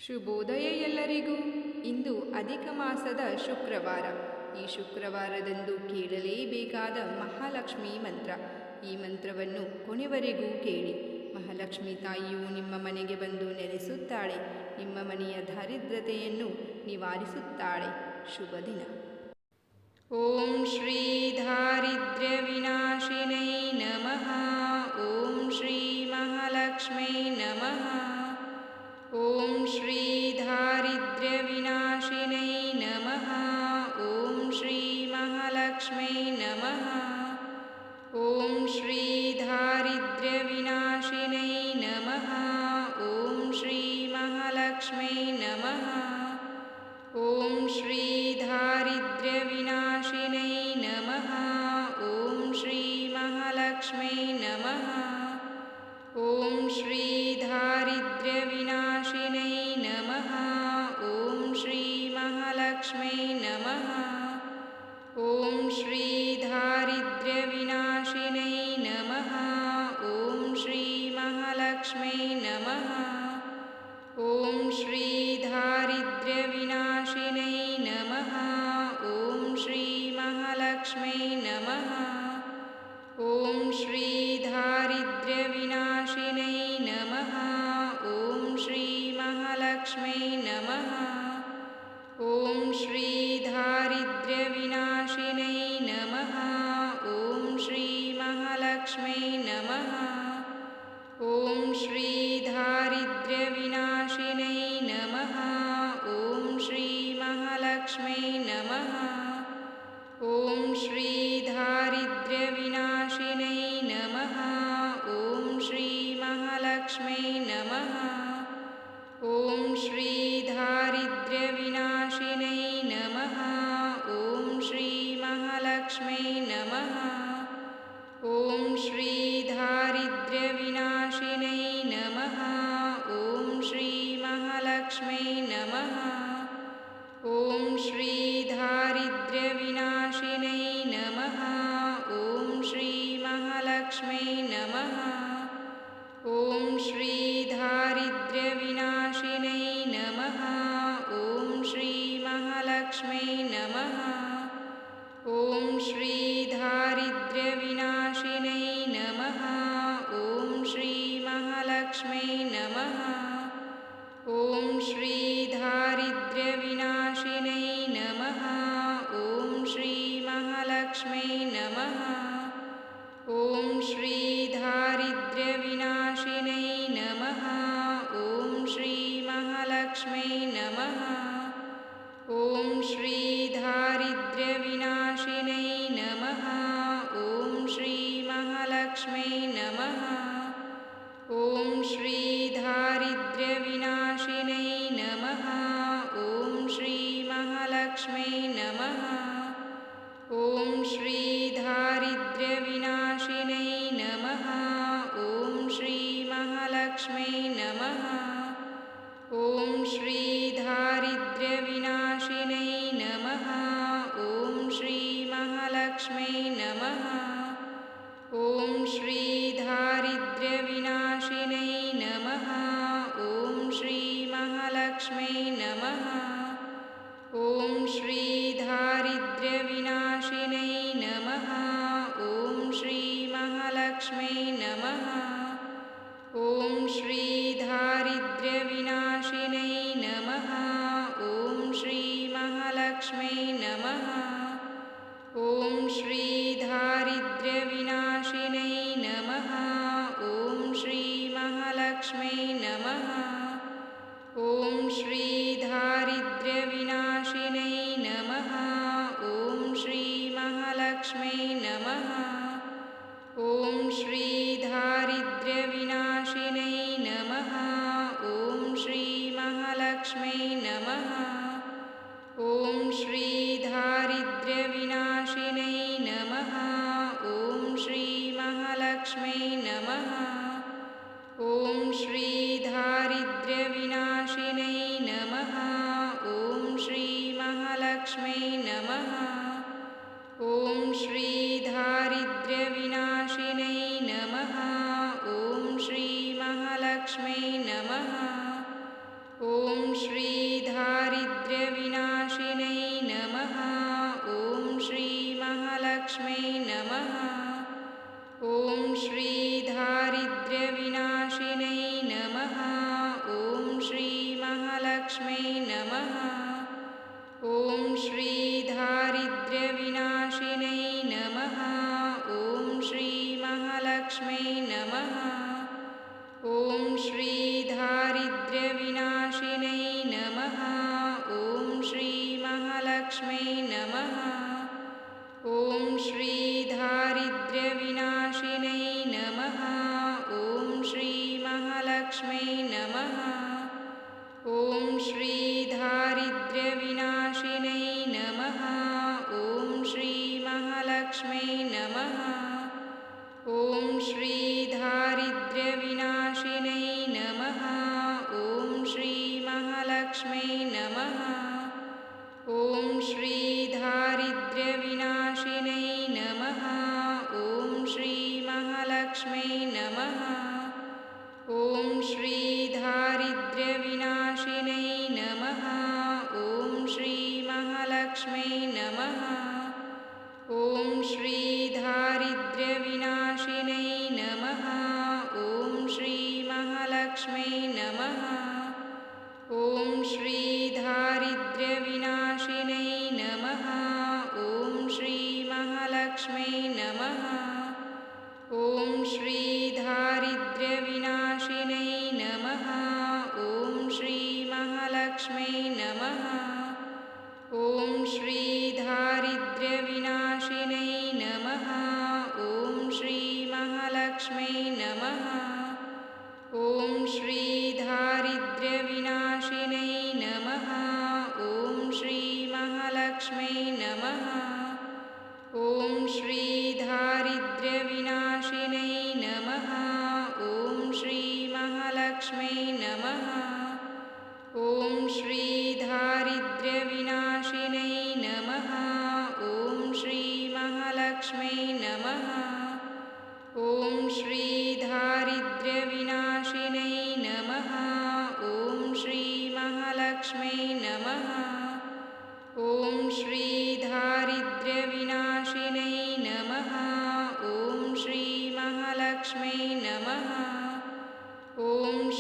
ಶುಭೋದಯ ಎಲ್ಲರಿಗೂ. ಇಂದು ಅಧಿಕ ಮಾಸದ ಶುಕ್ರವಾರ. ಈ ಶುಕ್ರವಾರದಂದು ಕೇಳಲೇಬೇಕಾದ ಮಹಾಲಕ್ಷ್ಮಿ ಮಂತ್ರ. ಈ ಮಂತ್ರವನ್ನು ಕೊನೆವರೆಗೂ ಕೇಳಿ. ಮಹಾಲಕ್ಷ್ಮಿ ತಾಯಿಯು ನಿಮ್ಮ ಮನೆಗೆ ಬಂದು ನೆಲೆಸುತ್ತಾಳೆ. ನಿಮ್ಮ ಮನೆಯ ದಾರಿದ್ರ್ಯತೆಯನ್ನು ನಿವಾರಿಸುತ್ತಾಳೆ. ಶುಭ ದಿನ. ಓಂ ಶ್ರೀ ದಾರಿದ್ರ್ಯ ವಿನಾಶಿನೈ ನಮಃ. ಓಂ ಶ್ರೀ ಮಹಾಲಕ್ಷ್ಮೈ ನಮಃ. ಓಂ ಶ್ರೀ ದಾರಿದ್ರ್ಯ ವಿನಾಶಿನೈ ನಮಃ. ಓಂ ಶ್ರೀ ಮಹಾಲಕ್ಷ್ಮೈ ನಮಃ. ಓಂ ಶ್ರೀ ದಾರಿದ್ರ್ಯ ವಿನಾಶಿನೈ ನಮಃ. ಓಂ ಶ್ರೀ ಮಹಾಲಕ್ಷ್ಮೈ ನಮಃ. ಓಂ ಶ್ರೀ ದಾರಿದ್ರ್ಯ ವಿನಾಶಿನೈ ನಮಃ. ಓಂ ಶ್ರೀ ಮಹಾಲಕ್ಷ್ಮೈ ನಮಃ. ಓಂ ಶ್ರೀ ದಾರಿದ್ರ್ಯ ವಿನಾಶಿನೈ ನಮಃ. ಓಂ ಶ್ರೀ ಮಹಾಲಕ್ಷ್ಮೈ ನಮಃ. ಓಂ ಶ್ರೀ ದಾರಿದ್ರ್ಯ ವಿನಾಶಿನೈ ನಮಃ. ಓಂ ಶ್ರೀ ಮಹಾಲಕ್ಷ್ಮೈ ನಮಃ. ಓಂ ಶ್ರೀ ದಾರಿದ್ರ್ಯ ವಿನಾಶಿನೈ ನಮಃ. ಓಂ ಶ್ರೀ ಮಹಾಲಕ್ಷ್ಮೈ ನಮಃ. ಓಂ ಶ್ರೀ ದಾರಿದ್ರ್ಯ ವಿನಾಶಿನೈ ನಮಃ. ಓಂ ಶ್ರೀ ಮಹಾಲಕ್ಷ್ಮೈ ನಮಃ. ಓಂ ಶ್ರೀ ದಾರಿದ್ರ್ಯ ವಿನಾಶಿನೈ ನಮಃ. ಓಂ ಶ್ರೀ ಮಹಾಲಕ್ಷ್ಮೈ ನಮಃ. ಓಂ ಶ್ರೀ ದಾರಿದ್ರ್ಯ ವಿನಾಶಿನೈ ನಮಃ. ಓಂ ಶ್ರೀ ಮಹಾಲಕ್ಷ್ಮೈ ನಮಃ. ಓಂ ಶ್ರೀ ದಾರಿದ್ರ್ಯ ವಿನಾಶಿನೈ ನಮಃ. ಓಂ ಶ್ರೀ ಮಹಾಲಕ್ಷ್ಮೈ ನಮಃ. ಓಂ ಶ್ರೀ ದಾರಿದ್ರ್ಯ ವಿನಾಶಿನೈ ನಮಃ. ಓಂ ಶ್ರೀ ಮಹಾಲಕ್ಷ್ಮೈ ನಮಃ. ಓಂ ಶ್ರೀ ದಾರಿದ್ರ್ಯ ವಿನಾಶಿನೈ ನಮಃ. ಓಂ ಶ್ರೀ ಮಹಾಲಕ್ಷ್ಮೈ ನಮಃ. ಓಂ ಶ್ರೀ ದಾರಿದ್ರ್ಯ ವಿನಾಶಿನೈ ನಮಃ. ಓಂ ಶ್ರೀ ಮಹಾಲಕ್ಷ್ಮೈ ನಮಃ. ಓಂ ಶ್ರೀ ದಾರಿದ್ರ್ಯ ವಿನಾಶಿನೈ ನಮಃ. ಓಂ ಶ್ರೀ ಮಹಾಲಕ್ಷ್ಮೈ ನಮಃ. ಓಂ ಶ್ರೀ ದಾರಿದ್ರ್ಯ ವಿನಾಶಿನೈ ನಮಃ. ಓಂ ಶ್ರೀ ಮಹಾಲಕ್ಷ್ಮೈ ನಮಃ. ಓಂ ಶ್ರೀ ದಾರಿದ್ರ್ಯ ವಿನಾಶಿನೈ ನಮಃ. ಓಂ ಶ್ರೀ ಮಹಾಲಕ್ಷ್ಮೈ ನಮಃ. ಓಂ ಶ್ರೀ ದಾರಿದ್ರ್ಯ ವಿನಾಶಿನೈ ನಮಃ. ಓಂ ಶ್ರೀ ಮಹಾಲಕ್ಷ್ಮೈ ನಮಃ. ಓಂ ಶ್ರೀ ದಾರಿದ್ರ್ಯ ವಿನಾಶಿನೈ ನಮಃ. ಓಂ ಶ್ರೀ ಮಹಾಲಕ್ಷ್ಮೈ ನಮಃ. ಓಂ ಶ್ರೀ ದಾರಿದ್ರ್ಯ ವಿನಾಶಿನೈ ನಮಃ. ಓಂ ಶ್ರೀ ಮಹಾಲಕ್ಷ್ಮೈ ನಮಃ. ಓಂ ಶ್ರೀ ದಾರಿದ್ರ್ಯ ವಿನಾಶಿನೈ ನಮಃ. ಓಂ ಶ್ರೀ ಮಹಾಲಕ್ಷ್ಮೈ ನಮಃ. ಓಂ ಶ್ರೀ ದಾರಿದ್ರ್ಯ ವಿನಾಶಿನೈ ನಮಃ. ಓಂ ಶ್ರೀ ಮಹಾಲಕ್ಷ್ಮೈ ನಮಃ. ಓಂ ಶ್ರೀ ದಾರಿದ್ರ್ಯ ವಿನಾಶಿನೈ ನಮಃ. ಓಂ ಶ್ರೀ ಮಹಾಲಕ್ಷ್ಮೈ ನಮಃ. ಓಂ ಶ್ರೀ ದಾರಿದ್ರ್ಯ ವಿನಾಶಿನೈ ನಮಃ. ಓಂ ಶ್ರೀ ಮಹಾಲಕ್ಷ್ಮೈ ನಮಃ. ಓಂ ಶ್ರೀ ದಾರಿದ್ರ್ಯ ವಿನಾಶಿನೈ ನಮಃ. ಓಂ ಶ್ರೀ ಮಹಾಲಕ್ಷ್ಮೈ ನಮಃ. ಓಂ ಶ್ರೀ ದಾರಿದ್ರ್ಯ ವಿನಾಶಿನೈ ನಮಃ. ಓಂ ಶ್ರೀ ಮಹಾಲಕ್ಷ್ಮೈ ನಮಃ. ಓಂ ಶ್ರೀ ದಾರಿದ್ರ್ಯ ವಿನಾಶಿನೈ ನಮಃ. ಓಂ ಶ್ರೀ ಮಹಾಲಕ್ಷ್ಮೈ ನಮಃ. ಓಂ ಶ್ರೀ ದಾರಿದ್ರ್ಯ ವಿನಾಶಿನೈ ನಮಃ. ಓಂ ಶ್ರೀ ಮಹಾಲಕ್ಷ್ಮೈ ನಮಃ. ಓಂ ಶ್ರೀ ದಾರಿದ್ರ್ಯ ವಿನಾಶಿನೈ ನಮಃ. ಓಂ ಶ್ರೀ ಮಹಾಲಕ್ಷ್ಮೈ ನಮಃ. ಓಂ ಶ್ರೀ ದಾರಿದ್ರ್ಯ ವಿನಾಶಿನೈ ನಮಃ. ಓಂ ಶ್ರೀ ಮಹಾಲಕ್ಷ್ಮೈ ನಮಃ. ಓಂ ಶ್ರೀ ದಾರಿದ್ರ್ಯ ವಿನಾಶಿನೈ ನಮಃ. ಓಂ ಶ್ರೀ ಮಹಾಲಕ್ಷ್ಮೈ ನಮಃ. ಓಂ महालक्ष्मै नमः। ॐ श्री दारिद्र्यविनाशिनै नमः। ॐ श्री महालक्ष्मै नमः। ॐ श्री दारिद्र्यविनाशिनै नमः। ॐ श्री महालक्ष्मै नमः। ॐ श्री दारिद्र्यविनाशिनै नमः। ॐ श्री महालक्ष्मै नमः। ॐ श्री दारिद्र्यविनाशिनै नमः। ॐ श्री महालक्ष्मै नमः। ॐ श्री दारिद्र्यविनाशिनै नमः। ॐ श्री महालक्ष्मै नमः। ॐ श्री दारिद्र्यविनाशिनै नमः। ॐ श्री महालक्ष्मै नमः। ॐ श्री दारिद्र्यविनाशिनै नमः। ॐ श्री महालक्ष्मै नमः। ॐ श्री दारिद्र्यविनाशिनै नमः। ॐ श्री महालक्ष्मै नमः। ॐ श्री दारिद्र्यविनाशिनै नमः। ॐ श्री महालक्ष्मै नमः। ॐ श्री दारिद्र्यविनाशिनै नमः। ॐ श्री महालक्ष्मै नमः। ॐ श्री दारिद्र्यविनाशिनै नमः। ॐ श्री महालक्ष्मै नमः। ॐ श्री दारिद्र्यविनाशिनै नमः। ॐ श्री महालक्ष्मै नमः। ॐ श्री दारिद्र्यविनाशिनै नमः। ॐ श्री महालक्ष्मै नमः। ॐ श्री दारिद्र्यविनाशिनै नमः। ॐ श्री महालक्ष्मै नमः। ॐ श्री दारिद्र्यविनाशिनै नमः। ॐ श्री महालक्ष्मै नमः। ॐ श्री दारिद्र्यविनाशिनै नमः। ॐ श्री महालक्ष्मै नमः। ॐ श्री दारिद्र्यविनाशिनै नमः। ॐ श्री महालक्ष्मै नमः। ॐ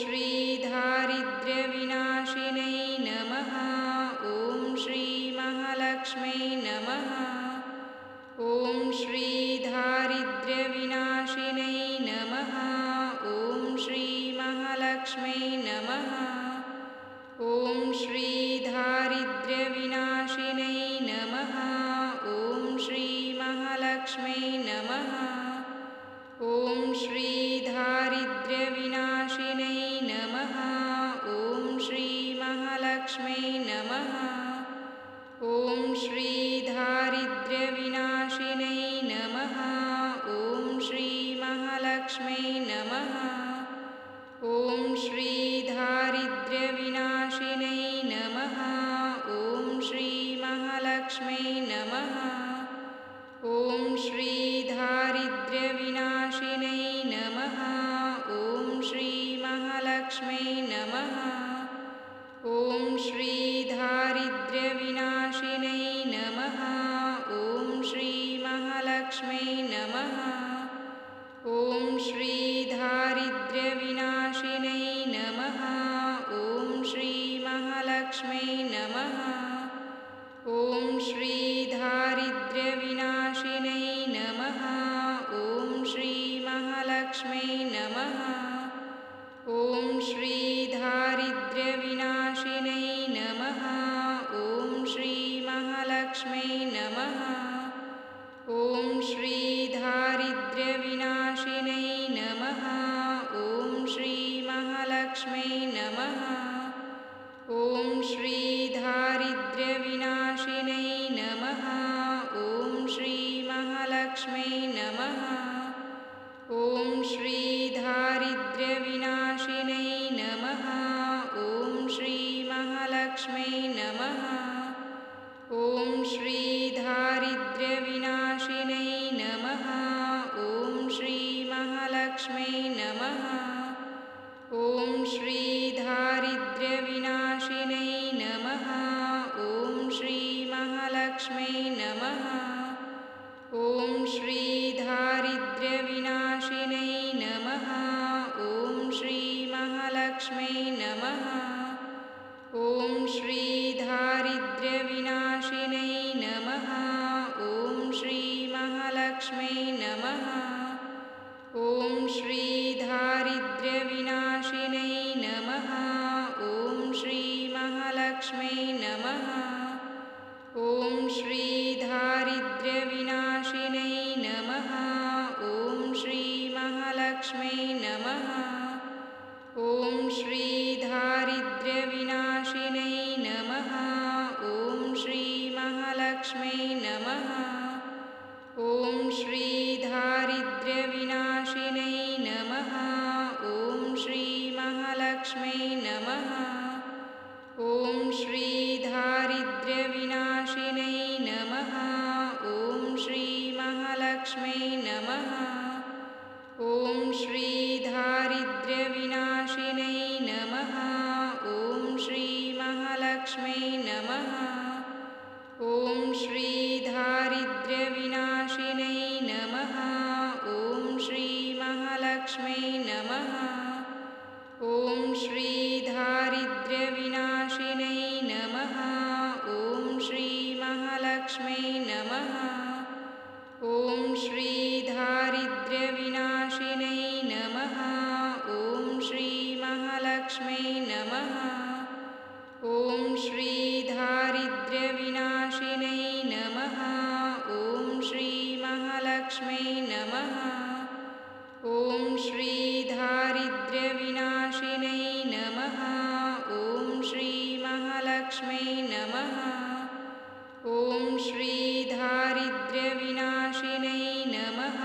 श्री दारिद्र्यविनाशिनै नमः। ॐ श्री महालक्ष्मै नमः। ॐ श्री दारिद्र्यविनाशिनै नमः। ॐ श्री महालक्ष्मै नमः। ॐ श्री दारिद्र्यविनाशिनै नमः। ॐ श्री महालक्ष्मै नमः। ॐ श्री दारिद्र्यविनाशिनै नमः। ॐ श्री महालक्ष्मै नमः। ॐ श्री दारिद्र्यविनाशिनै नमः। ॐ श्री महालक्ष्मै नमः। ॐ श्री दारिद्र्यविनाशिनै नमः। ॐ श्री महालक्ष्मै नमः। ॐ श्री दारिद्र्यविनाशिनै नमः। ॐ श्री महालक्ष्मै नमः। ॐ श्री दारिद्र्यविनाशिनै नमः। ॐ श्री महालक्ष्मै नमः। ॐ श्री दारिद्र्यविनाशिनै नमः। ॐ श्री महालक्ष्मै नमः। ॐ श्री दारिद्र्यविनाशिनै नमः। ॐ श्री महालक्ष्मै नमः। ॐ श्री दारिद्र्यविनाशिनै नमः। ॐ श्री महालक्ष्मै नमः। ॐ श्री दारिद्र्यविनाशिनै नमः। ॐ श्री महालक्ष्मै नमः। ॐ श्री दारिद्र्यविनाशिनै नमः। ॐ श्री महालक्ष्मै नमः। ॐ श्री दारिद्र्यविनाशिनै नमः। ॐ श्री महालक्ष्मै नमः। ॐ श्री दारिद्र्यविनाशिनै नमः। ॐ श्री महालक्ष्मै नमः। ॐ श्री दारिद्र्यविनाशिनै नमः। ॐ श्री महालक्ष्मै नमः। ॐ महालक्ष्मै नमः। ॐ श्री दारिद्र्यविनाशिनै नमः। ॐ श्री महालक्ष्मै नमः। ॐ श्री दारिद्र्यविनाशिनै नमः। ॐ श्री महालक्ष्मै नमः। ॐ श्री दारिद्र्यविनाशिनै नमः। ॐ श्री महालक्ष्मै नमः। ॐ श्री दारिद्र्यविनाशिनै नमः। ॐ श्री महालक्ष्मै नमः। ॐ श्री दारिद्र्यविनाशिनै नमः। ॐ श्री महालक्ष्मै नमः। ॐ श्री दारिद्र्यविनाशिनै नमः।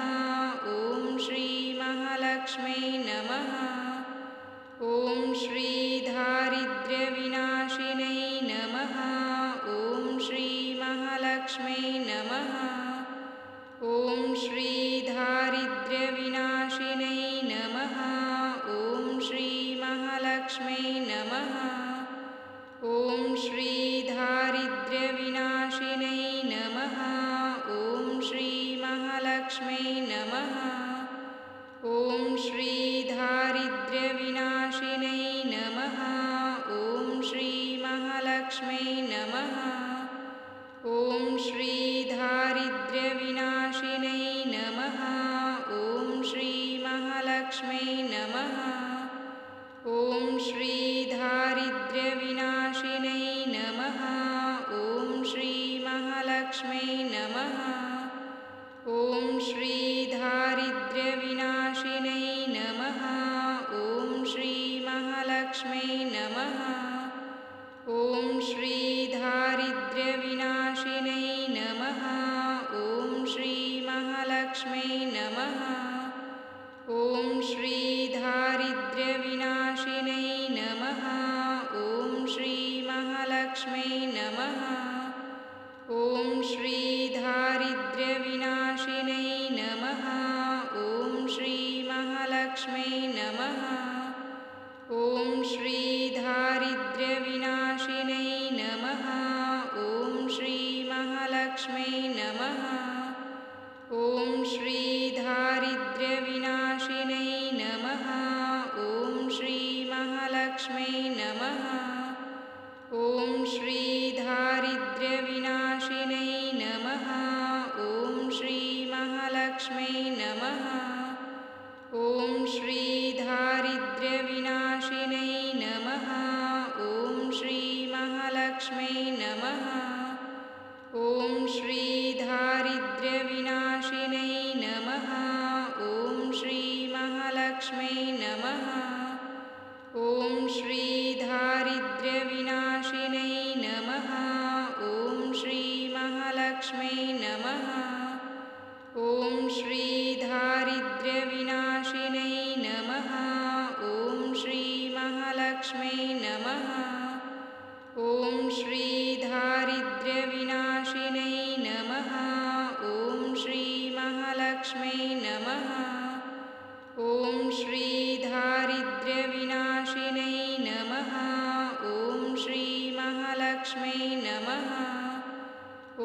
ॐ श्री महालक्ष्मै नमः। ॐ श्री दारिद्र्यविनाशिनै नमः। ॐ श्री महालक्ष्मै नमः। ॐ श्री दारिद्र्यविनाशिनै नमः। ॐ श्री महालक्ष्मै नमः। ॐ श्री दारिद्र्यविनाशिनै नमः। ॐ श्री महालक्ष्मै नमः। ॐ श्री दारिद्र्यविनाशिनै नमः। ॐ श्री महालक्ष्मै नमः। ॐ श्री दारिद्र्यविनाशिनै नमः। ॐ श्री महालक्ष्मै नमः। ॐ श्री दारिद्र्यविनाशिनै नमः। ॐ श्री महालक्ष्मै नमः। ॐ श्री दारिद्र्यविनाशिनै नमः। ॐ श्री महालक्ष्मै नमः। ॐ श्री दारिद्र्यविनाशिनै नमः। ॐ श्री महालक्ष्मै नमः। ॐ श्री दारिद्र्यविनाशिनै नमः। ॐ श्री महालक्ष्मै नमः। ॐ श्री दारिद्र्यविनाशिनै नमः। ॐ श्री महालक्ष्मै नमः। ॐ श्री दारिद्र्यविनाशिनै नमः। ॐ श्री महालक्ष्मै नमः। ॐ श्री दारिद्र्यविनाशिनै नमः। ॐ श्री महालक्ष्मै नमः। ॐ श्री दारिद्र्यविनाशिनै नमः। ॐ श्री महालक्ष्मै नमः। ॐ श्री दारिद्र्यविनाशिनै नमः। ॐ श्री महालक्ष्मै नमः। ॐ श्री दारिद्र्यविनाशिनै नमः। ॐ श्री महालक्ष्मै नमः। ॐ श्री दारिद्र्यविनाशिनै नमः। ॐ श्री महालक्ष्मै नमः। ॐ श्री दारिद्र्यविनाशिनै नमः। ॐ श्री महालक्ष्मै नमः। ॐ श्री दारिद्र्यविनाशिनै नमः। ॐ श्री महालक्ष्मै नमः। ॐ श्री दारिद्र्यविनाशिनै नमः। ॐ श्री महालक्ष्मै नमः। ॐ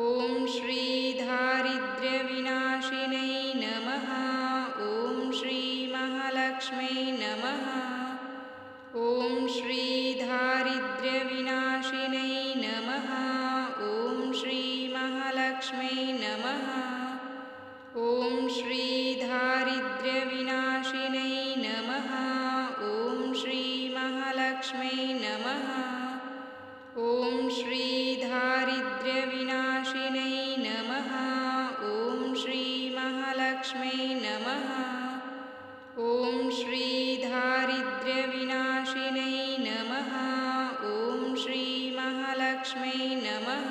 श्री दारिद्र्यविनाशिनै नमः। ॐ श्री महालक्ष्मै नमः। ॐ श्री दारिद्र्यविनाशिनै नमः। ॐ श्री महालक्ष्मै नमः। ॐ श्री दारिद्र्यविनाशिनै नमः। ॐ श्री महालक्ष्मै नमः। ॐ श्री दारिद्र्यविनाशिनै नमः। ॐ श्री महालक्ष्मै नमः। ॐ श्री दारिद्र्यविनाशिनै नमः। ॐ श्री महालक्ष्मै नमः।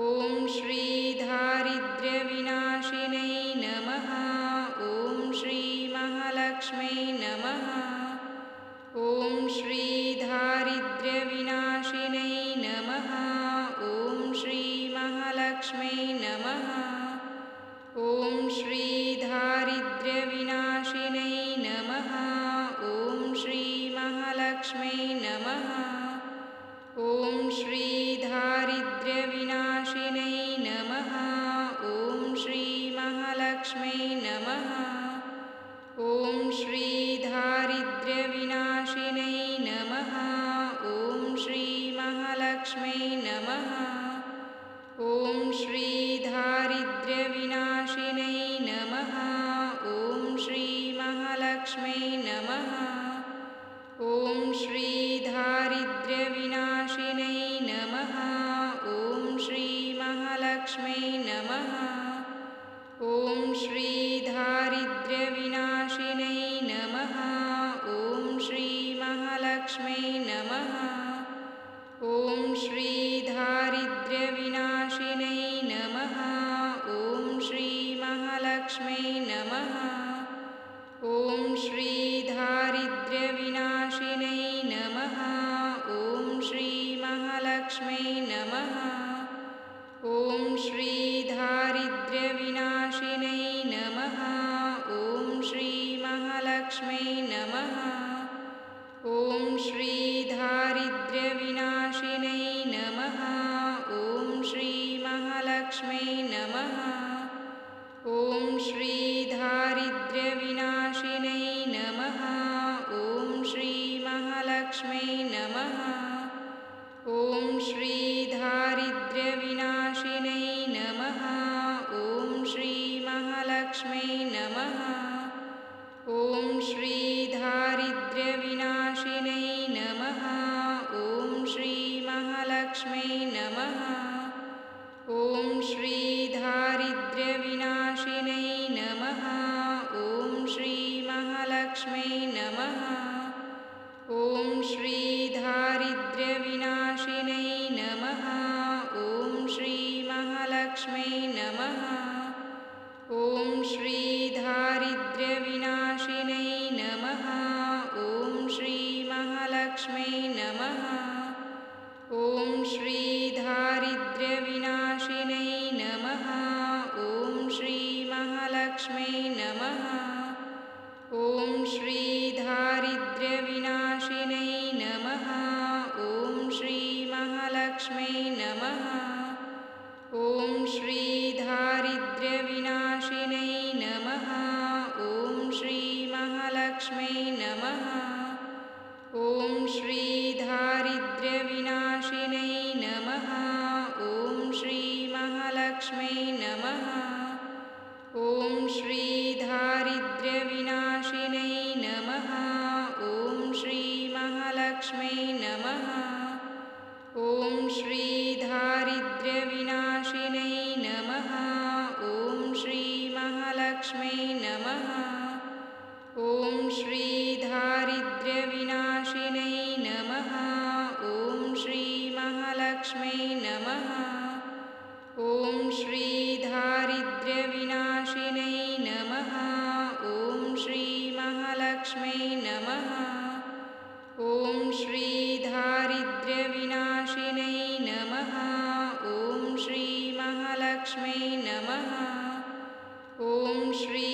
ॐ श्री दारिद्र्यविनाशिनै नमः। ॐ श्री महालक्ष्मै नमः। ॐ श्री दारिद्र्यविनाशिनै नमः। ॐ श्री महालक्ष्मै नमः। ॐ श्री दारिद्र्यविनाशिनै नमः। ॐ श्री महालक्ष्मै नमः। ॐ श्री दारिद्र्यविनाशिनै नमः। ॐ श्री महालक्ष्मै नमः। ॐ श्री दारिद्र्यविनाशिनै नमः। ॐ श्री महालक्ष्मै नमः। ॐ श्री दारिद्र्यविनाशिनै नमः। ॐ श्री महालक्ष्मै नमः। ॐ श्री दारिद्र्यविनाशिनै नमः। ॐ श्री महालक्ष्मै नमः। ॐ श्री दारिद्र्यविनाशिनै नमः। ॐ श्री महालक्ष्मै नमः। ॐ श्री दारिद्र्यविनाशिनै नमः। ॐ श्री महालक्ष्मै नमः। ॐ श्री दारिद्र्यविनाशिनै नमः। ॐ श्री महालक्ष्मै नमः। ॐ श्री दारिद्र्यविनाशिनै नमः। ॐ श्री महालक्ष्मै नमः। ॐ श्री दारिद्र्यविनाशिनै नमः। ॐ श्री महालक्ष्मै नमः। ॐ श्री दारिद्र्यविनाशिनै नमः। ॐ श्री महालक्ष्मै नमः। ॐ श्री दारिद्र्यविनाशिनै नमः। ॐ श्री महालक्ष्मै नमः। ॐ श्री दारिद्र्यविनाशिनै नमः। ॐ श्री महालक्ष्मै नमः। ॐ श्री दारिद्र्यविनाशिनै नमः। ॐ श्री महालक्ष्मै नमः। ॐ श्री दारिद्र्यविनाशिनै नमः। ॐ श्री महालक्ष्मै नमः। ॐ श्री दारिद्र्यविनाशिनै नमः। ॐ श्री महालक्ष्मै नमः। ॐ श्री दारिद्र्यविनाशिनै नमः। ॐ श्री महालक्ष्मै नमः। ॐ श्री दारिद्र्यविनाशिनै नमः। ॐ श्री महालक्ष्मै नमः। ॐ श्री दारिद्र्यविनाशिनै नमः। ॐ श्री महालक्ष्मै नमः। ॐ श्री दारिद्र्यविनाशिनै नमः। ॐ श्री महालक्ष्मै नमः। ॐ श्री दारिद्र्यविनाशिनै नमः। ॐ श्री महालक्ष्मै नमः। ॐ श्री दारिद्र्यविनाशिनै नमः। ॐ श्री महालक्ष्मै नमः। ॐ श्री दारिद्र्यविनाशिनै नमः। ॐ श्री महालक्ष्मै नमः। ॐ श्री दारिद्र्यविनाशिनै नमः। ॐ श्री महालक्ष्मै नमः। ॐ श्री दारिद्र्यविनाशिनै नमः। ॐ श्री महालक्ष्मै नमः। ॐ श्री